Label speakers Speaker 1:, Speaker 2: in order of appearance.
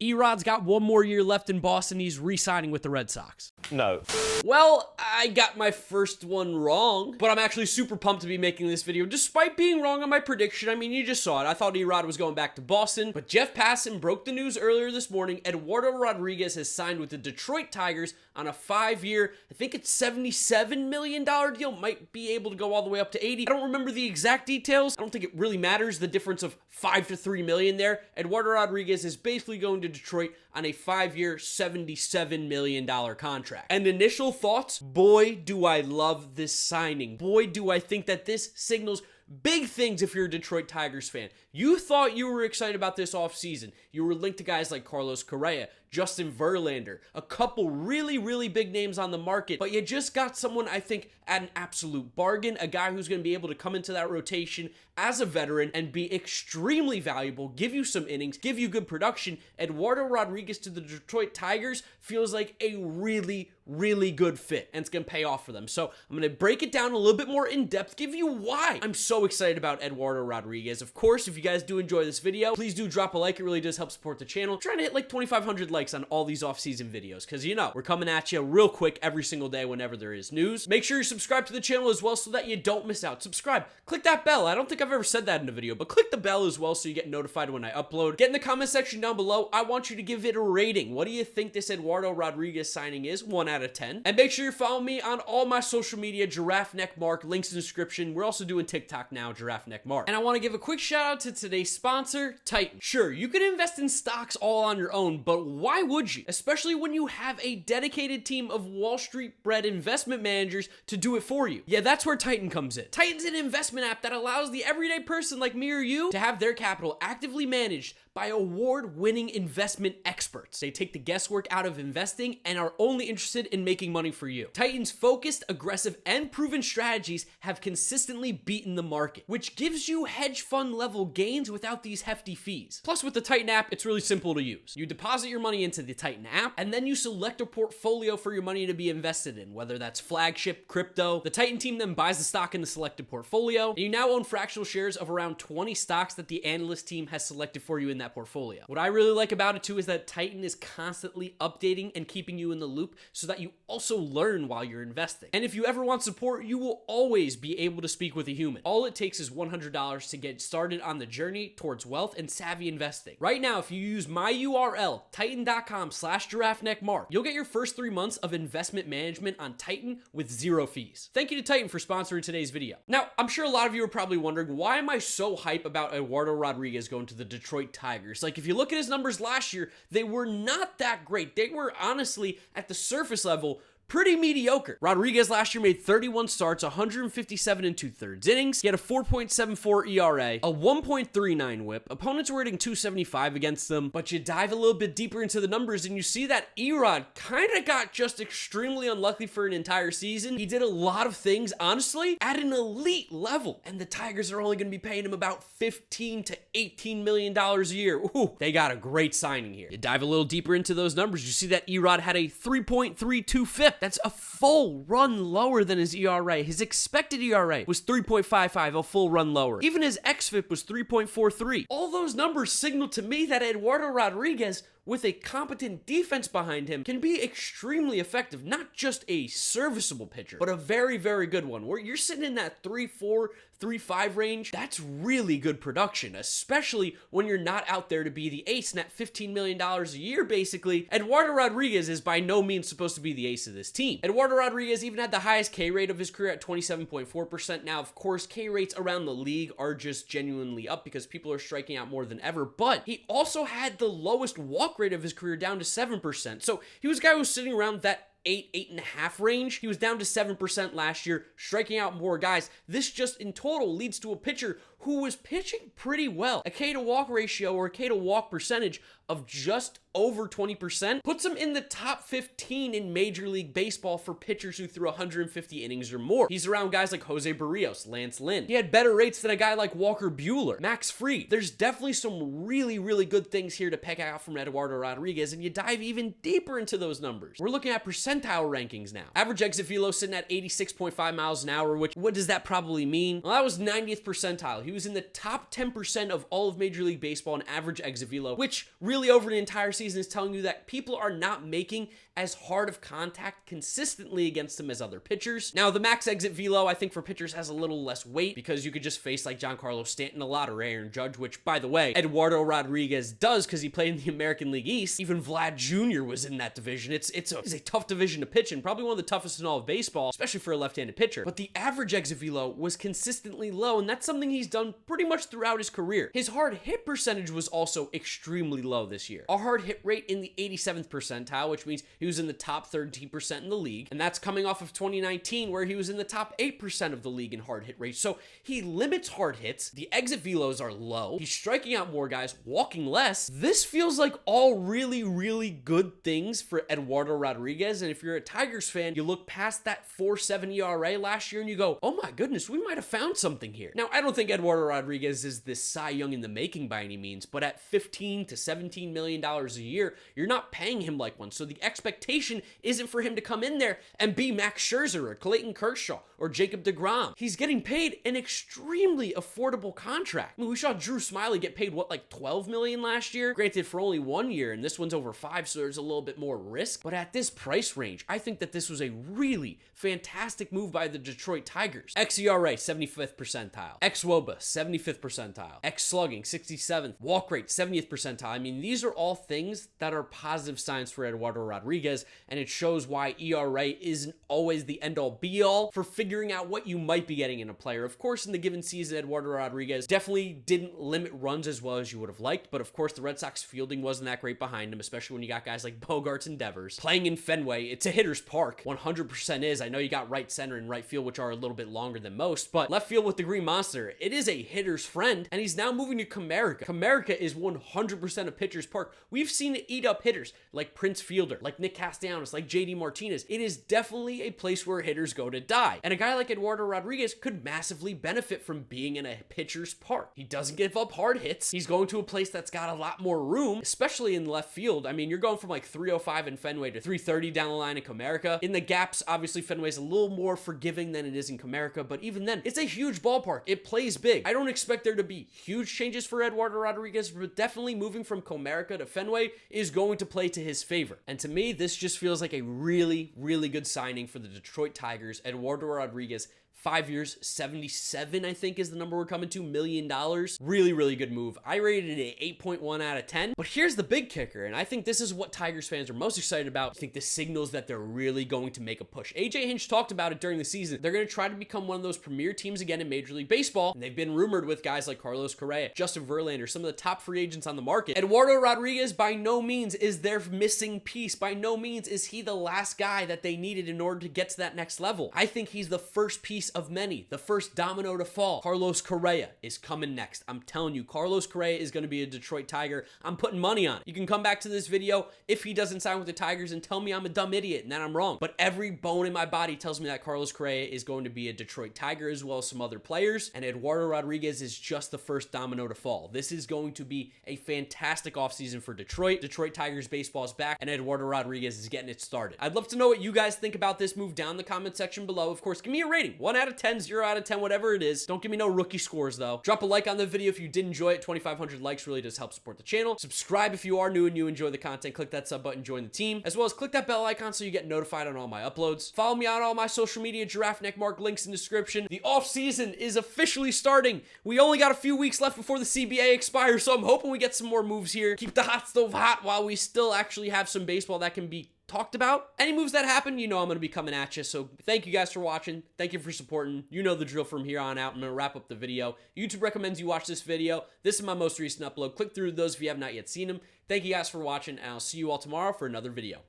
Speaker 1: Erod's got one more year left in Boston. He's re-signing with the Red Sox.
Speaker 2: No.
Speaker 1: Well, I got my first one wrong, but I'm actually super pumped to be making this video, despite being wrong on my prediction. I mean, you just saw it. I thought Erod was going back to Boston, but Jeff Passan broke the news earlier this morning. Eduardo Rodriguez has signed with the Detroit Tigers on a 5-year, I think it's $77 million deal. Might be able to go all the way up to 80. I don't remember the exact details. I don't think it really matters, the difference of $5 to $3 million there. Eduardo Rodriguez is basically going to Detroit on a 5-year, $77 million contract. And initial thoughts, boy, do I love this signing. Boy, do I think that this signals big things if you're a Detroit Tigers fan. You thought you were excited about this offseason. You were linked to guys like Carlos Correa, Justin Verlander, a couple really, really big names on the market, but you just got someone, I think, at an absolute bargain, a guy who's going to be able to come into that rotation as a veteran and be extremely valuable, give you some innings, give you good production. Eduardo Rodriguez to the Detroit Tigers feels like a really, really good fit, and it's going to pay off for them. So I'm going to break it down a little bit more in depth, give you why I'm so excited about Eduardo Rodriguez. Of course, if you guys do enjoy this video, please do drop a like. It really does help support the channel. I'm trying to hit like 2,500 likes on all these off-season videos, because you know, we're coming at you real quick every single day whenever there is news. Make sure you subscribe to the channel as well so that you don't miss out. Subscribe. Click that bell. I don't think I've ever said that in a video, but click the bell as well so you get notified when I upload. Get in the comment section down below. I want you to give it a rating. What do you think this Eduardo Rodriguez signing is? 1 out of 10. And make sure you follow me on all my social media, GiraffeNeckMarc, links in the description. We're also doing TikTok now, GiraffeNeckMarc. And I want to give a quick shout out to today's sponsor, Titan. Sure, you can invest in stocks all on your own, but why would you? Especially when you have a dedicated team of Wall Street bred investment managers to do it for you. Yeah, that's where Titan comes in. Titan's an investment app that allows the everyday person like me or you to have their capital actively managed by award-winning investment experts. They take the guesswork out of investing and are only interested in making money for you. Titan's focused, aggressive, and proven strategies have consistently beaten the market, which gives you hedge fund level gains without these hefty fees. Plus, with the Titan app, it's really simple to use. You deposit your money into the Titan app, and then you select a portfolio for your money to be invested in, whether that's flagship, crypto. The Titan team then buys the stock in the selected portfolio, and you now own fractional shares of around 20 stocks that the analyst team has selected for you in that portfolio. What I really like about it too is that Titan is constantly updating and keeping you in the loop so that you also learn while you're investing. And if you ever want support, you will always be able to speak with a human. All it takes is $100 to get started on the journey towards wealth and savvy investing. Right now, if you use my URL, titan.com/GiraffeNeckMarc, you'll get your first 3 months of investment management on Titan with 0 fees. Thank you to Titan for sponsoring today's video. Now, I'm sure a lot of you are probably wondering, why am I so hype about Eduardo Rodriguez going to the Detroit Tigers? Like, if you look at his numbers last year, they were not that great. They were honestly, at the surface level, pretty mediocre. Rodriguez last year made 31 starts, 157 and 2/3 innings. He had a 4.74 ERA, a 1.39 whip. Opponents were hitting 275 against them, but you dive a little bit deeper into the numbers and you see that Erod kind of got just extremely unlucky for an entire season. He did a lot of things, honestly, at an elite level, and the Tigers are only going to be paying him about $15 to $18 million a year. Ooh, they got a great signing here. You dive a little deeper into those numbers, you see that Erod had a 3.32 FIP. That's a full run lower than his ERA. His expected ERA was 3.55, a full run lower. Even his xFIP was 3.43. All those numbers signal to me that Eduardo Rodriguez, with a competent defense behind him, can be extremely effective. Not just a serviceable pitcher, but a very, very good one. Where you're sitting in that 3.4, 3.5 range, that's really good production, especially when you're not out there to be the ace. And at $15 million a year, basically, Eduardo Rodriguez is by no means supposed to be the ace of this team. Eduardo Rodriguez even had the highest K rate of his career at 27.4%. Now, of course, K rates around the league are just genuinely up because people are striking out more than ever, but he also had the lowest walk rate of his career, down to 7%. So he was a guy who was sitting around that 8.5 range. He was down to 7% last year, striking out more guys. This just in total leads to a pitcher who was pitching pretty well. A K to walk ratio, or a K to walk percentage, of just over 20% puts him in the top 15 in Major League Baseball for pitchers who threw 150 innings or more. He's around guys like Jose Barrios, Lance Lynn. He had better rates than a guy like Walker Buehler, Max Fried. There's definitely some really, really good things here to peck out from Eduardo Rodriguez, and you dive even deeper into those numbers. We're looking at percentile rankings now. Average exit velo sitting at 86.5 miles an hour, which, what does that probably mean? Well, that was 90th percentile. He He was in the top 10% of all of Major League Baseball in average exit velo, which really over the entire season is telling you that people are not making as hard of contact consistently against him as other pitchers. Now, the max exit velo, I think for pitchers has a little less weight because you could just face like Giancarlo Stanton a lot or Aaron Judge, which by the way, Eduardo Rodriguez does because he played in the American League East. Even Vlad Jr. was in that division. It's a tough division to pitch in, probably one of the toughest in all of baseball, especially for a left-handed pitcher. But the average exit velo was consistently low, and that's something he's done pretty much throughout his career. His hard hit percentage was also extremely low this year. A hard hit rate in the 87th percentile, which means he was in the top 13% in the league, and that's coming off of 2019 where he was in the top 8% of the league in hard hit rate. So he limits hard hits. The exit velos are low. He's striking out more guys, walking less. This feels like all really, really good things for Eduardo Rodriguez, and if you're a Tigers fan, you look past that 4.7 ERA last year and you go, oh my goodness, we might have found something here. Now, I don't think Eduardo Rodriguez is this Cy Young in the making by any means, but at $15 to $17 million a year, you're not paying him like one. So the expectation isn't for him to come in there and be Max Scherzer or Clayton Kershaw or Jacob deGrom. He's getting paid an extremely affordable contract. I mean, we saw Drew Smiley get paid, what, like $12 million last year? Granted, for only 1 year, and this one's over 5, so there's a little bit more risk. But at this price range, I think that this was a really fantastic move by the Detroit Tigers. xERA, 75th percentile. xWOBA, 75th percentile. xSlugging, 67th. Walk rate, 70th percentile. I mean, these are all things that are positive signs for Eduardo Rodriguez, and it shows why ERA isn't always the end-all be-all for figuring out what you might be getting in a player. Of course, in the given season, Eduardo Rodriguez definitely didn't limit runs as well as you would have liked, but of course, the Red Sox fielding wasn't that great behind him, especially when you got guys like Bogarts and Devers. Playing in Fenway, it's a hitter's park. 100% is. I know you got right center and right field, which are a little bit longer than most, but left field with the Green Monster, it is a hitter's friend, and he's now moving to Comerica. Comerica is 100% a pitcher's park. We've seen it eat up hitters like Prince Fielder, like Nick Castellanos, like JD Martinez. It is definitely a place where hitters go to die, and a guy like Eduardo Rodriguez could massively benefit from being in a pitcher's park. He doesn't give up hard hits. He's going to a place that's got a lot more room, especially in left field. I mean, you're going from like 305 in Fenway to 330 down the line in Comerica. In the gaps, obviously Fenway's a little more forgiving than it is in Comerica, but even then, it's a huge ballpark. It plays big. I don't expect there to be huge changes for Eduardo Rodriguez, but definitely moving from Comerica to Fenway is going to play to his favor. And to me, this just feels like a really, really good signing for the Detroit Tigers. Eduardo Rodriguez, 5 years, 77, I think is the number we're coming to, $1 million. Really, really good move. I rated it an 8.1 out of 10. But here's the big kicker, and I think this is what Tigers fans are most excited about. I think this signals that they're really going to make a push. AJ Hinch talked about it during the season. They're going to try to become one of those premier teams again in Major League Baseball, and they've been rumored with guys like Carlos Correa, Justin Verlander, some of the top free agents on the market. Eduardo Rodriguez by no means is their missing piece. By no means is he the last guy that they needed in order to get to that next level. I think he's the first piece of many, the first domino to fall. Carlos Correa is coming next. I'm telling you, Carlos Correa is going to be a Detroit Tiger. I'm putting money on it. You can come back to this video if he doesn't sign with the Tigers and tell me I'm a dumb idiot and that I'm wrong. But every bone in my body tells me that Carlos Correa is going to be a Detroit Tiger as well as some other players, and Eduardo Rodriguez is just the first domino to fall. This is going to be a fantastic offseason for Detroit. Detroit Tigers baseball is back, and Eduardo Rodriguez is getting it started. I'd love to know what you guys think about this move down in the comment section below. Of course, give me a rating. 1 out of 10, 0 out of 10, whatever it is. Don't give me no rookie scores though. Drop a like on the video if you did enjoy it. 2,500 likes really does help support the channel. Subscribe if you are new and you enjoy the content. Click that sub button, join the team, as well as click that bell icon so you get notified on all my uploads. Follow me on all my social media, GiraffeNeckMarc, links in the description. The off season is officially starting. We only got a few weeks left before the CBA expires, so I'm hoping we get some more moves here. Keep the hot stove hot while we still actually have some baseball that can be talked about. Any moves that happen, you know I'm going to be coming at you. So thank you guys for watching. Thank you for supporting. You know the drill from here on out. I'm going to wrap up the video. YouTube recommends you watch this video. This is my most recent upload. Click through those if you have not yet seen them. Thank you guys for watching, and I'll see you all tomorrow for another video.